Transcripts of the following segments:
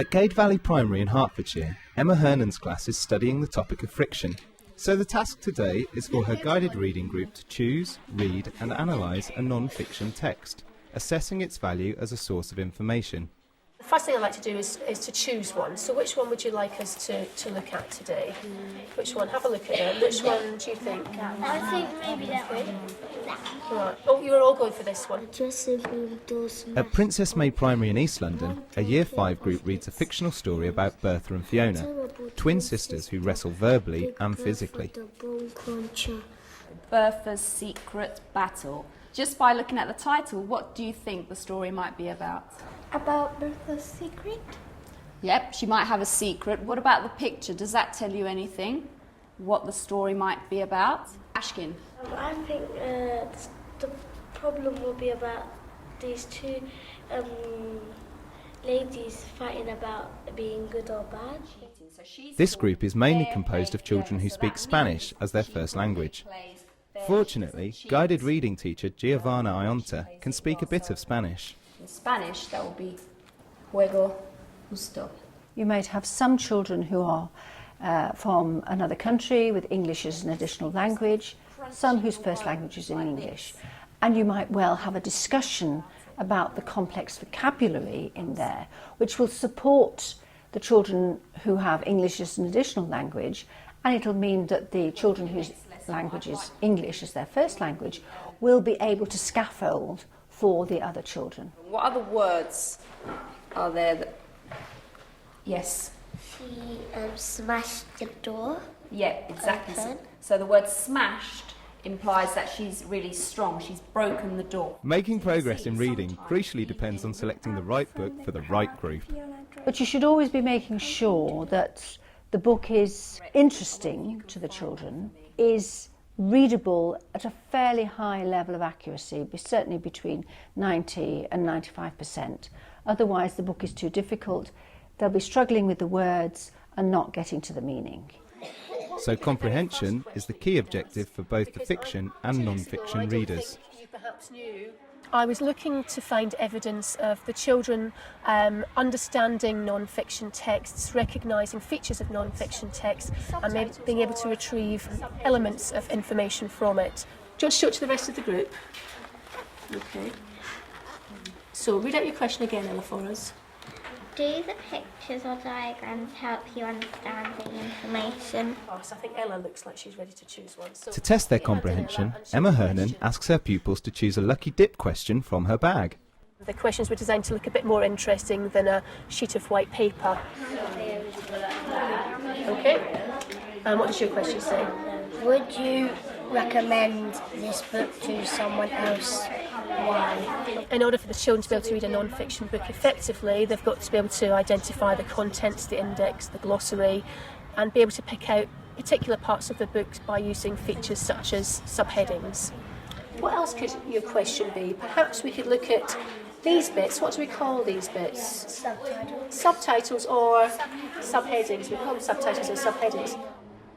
At Gade Valley Primary in Hertfordshire, Emma Hernan's class is studying the topic of friction. So the task today is for her guided reading group to choose, read and analyse a non-fiction text, assessing its value as a source of information. The first thing I'd like to do is to choose one. So which one would you like us to look at today? Which one? Have a look at it. Which one do you think? I think maybe that one. Right. Oh, you were all going for this one. At Princess May Primary in East London, a Year 5 group reads a fictional story about Bertha and Fiona, twin sisters who wrestle verbally and physically. Bertha's Secret Battle. Just by looking at the title, what do you think the story might be about? About Bertha's secret? Yep, she might have a secret. What about the picture? Does that tell you anything? What the story might be about? Ashkin. I think the problem will be about these two ladies fighting about being good or bad. This group is mainly composed of children who speak Spanish as their first language. Fortunately, guided reading teacher Giovanna Ionta can speak a bit of Spanish. In Spanish, that will be juego justo. You might have some children who are from another country with English as an additional language, some whose first language is in English. And you might well have a discussion about the complex vocabulary in there, which will support the children who have English as an additional language, and it'll mean that the children whose language is English as their first language will be able to scaffold for the other children. What other words are there that... Yes? She smashed the door. Yeah, exactly. Open. So the word smashed implies that she's really strong. She's broken the door. Making progress in reading crucially depends on selecting the right book for the right group. But you should always be making sure that the book is interesting to the children, is readable at a fairly high level of accuracy, certainly between 90 and 95%. Otherwise the book is too difficult. They'll be struggling with the words and not getting to the meaning. So comprehension is the key objective for both the fiction and non-fiction readers. I was looking to find evidence of the children understanding non-fiction texts, recognising features of non-fiction texts and maybe being able to retrieve elements of information from it. Do you want to show it to the rest of the group? Okay. So read out your question again, Ella, for us. Do the pictures or diagrams help you understand the information? Oh, so I think Ella looks like she's ready to choose one. So To test their comprehension, Emma Hernan asks her pupils to choose a lucky dip question from her bag. the questions were designed to look a bit more interesting than a sheet of white paper. Okay. And what does your question say? Would you recommend this book to someone else? Why? In order for the children to be able to read a non-fiction book effectively, they've got to be able to identify the contents, the index, the glossary, and be able to pick out particular parts of the book by using features such as subheadings. What else could your question be? Perhaps we could look at these bits. What do we call these bits? Subtitles. Subtitles or subheadings. We call them subtitles or subheadings.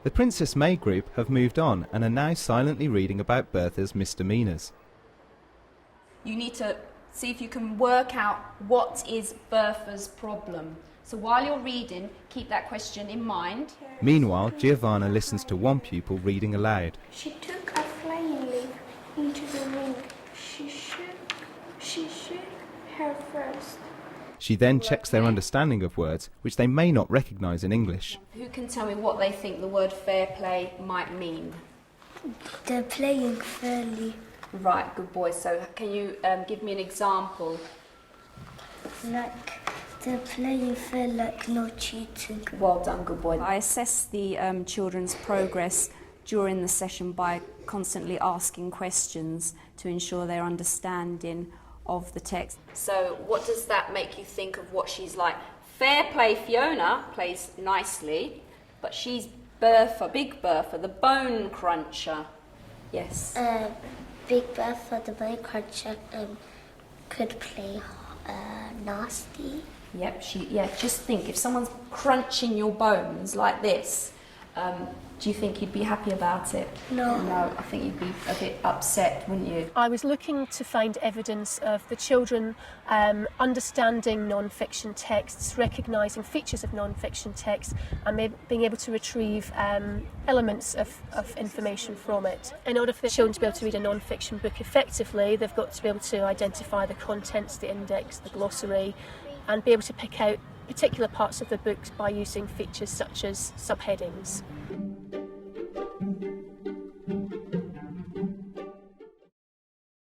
The Princess May group have moved on and are now silently reading about Bertha's misdemeanours. You need to see if you can work out what is Bertha's problem. So while you're reading, keep that question in mind. Meanwhile, Giovanna listens to one pupil reading aloud. She took a flying leap into the ring. She shook her first. She then checks their understanding of words, which they may not recognise in English. Who can tell me what they think the word fair play might mean? They're playing fairly. Right, good boy. So can you give me an example? Like, they're playing fair, like no cheating. Well done, good boy. I assess the children's progress during the session by constantly asking questions to ensure their understanding of the text. So what does that make you think of what she's like? Fair play Fiona plays nicely, but she's Bertha, Big Bertha, the bone cruncher. Yes. Big Bertha, the bone cruncher, could play nasty. Yep, just think, if someone's crunching your bones like this, Do you think you'd be happy about it? No. No, I think you'd be a bit upset, wouldn't you? I was looking to find evidence of the children understanding non-fiction texts, recognising features of non-fiction texts, and being able to retrieve elements of information from it. In order for the children to be able to read a non-fiction book effectively, they've got to be able to identify the contents, the index, the glossary, and be able to pick out particular parts of the books by using features such as subheadings.